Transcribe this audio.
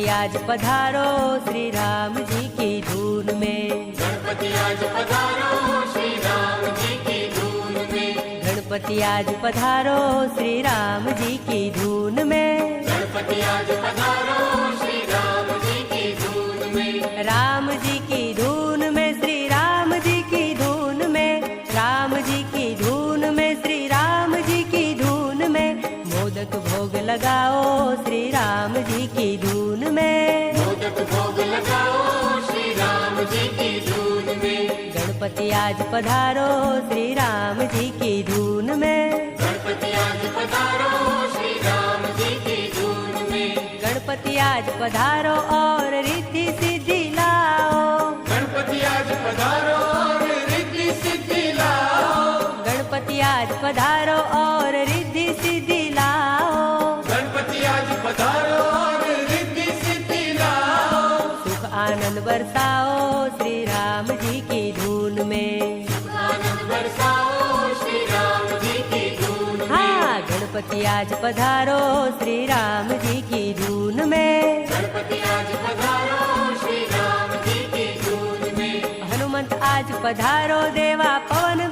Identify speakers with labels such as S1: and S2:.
S1: गणपति आज पधारो श्री राम जी की धून में।
S2: गणपति आज पधारो श्री राम जी की धून में।
S1: गणपति आज पधारो श्री राम जी की धून में।
S2: गणपति आज पधारो श्री राम जी की धून में।
S1: राम जी की धून में श्री राम जी की धून में। राम जी की धून में श्री राम जी की धून में। मोदक भोग लगाओ श्री राम जी की धून में।
S2: मोदक भोग लगाओ श्री राम जी की धून में।
S1: गणपति आज पधारो श्री राम जी की धून में।
S2: गणपति आज पधारो श्री राम जी की धून में।
S1: गणपति आज पधारो और रिद्धि सिद्धि लाओ।
S2: गणपति आज पधारो और रिद्धि सिद्धि लाओ।
S1: गणपति आज पधारो और रिद्धि सिद्धि लाओ।
S2: गणपति आज पधारो और रिद्धि सिद्धि लाओ।
S1: सुख आनंद बरसाओ श्री राम जी की धून में।
S2: आनंद बरसाओ श्री राम जी की धून में।
S1: हाँ, गणपति आज पधारो श्री राम जी की धून में।
S2: गणपति आज पधारो श्री राम जी की धून में।
S1: हनुमंत आज पधारो देवा पवन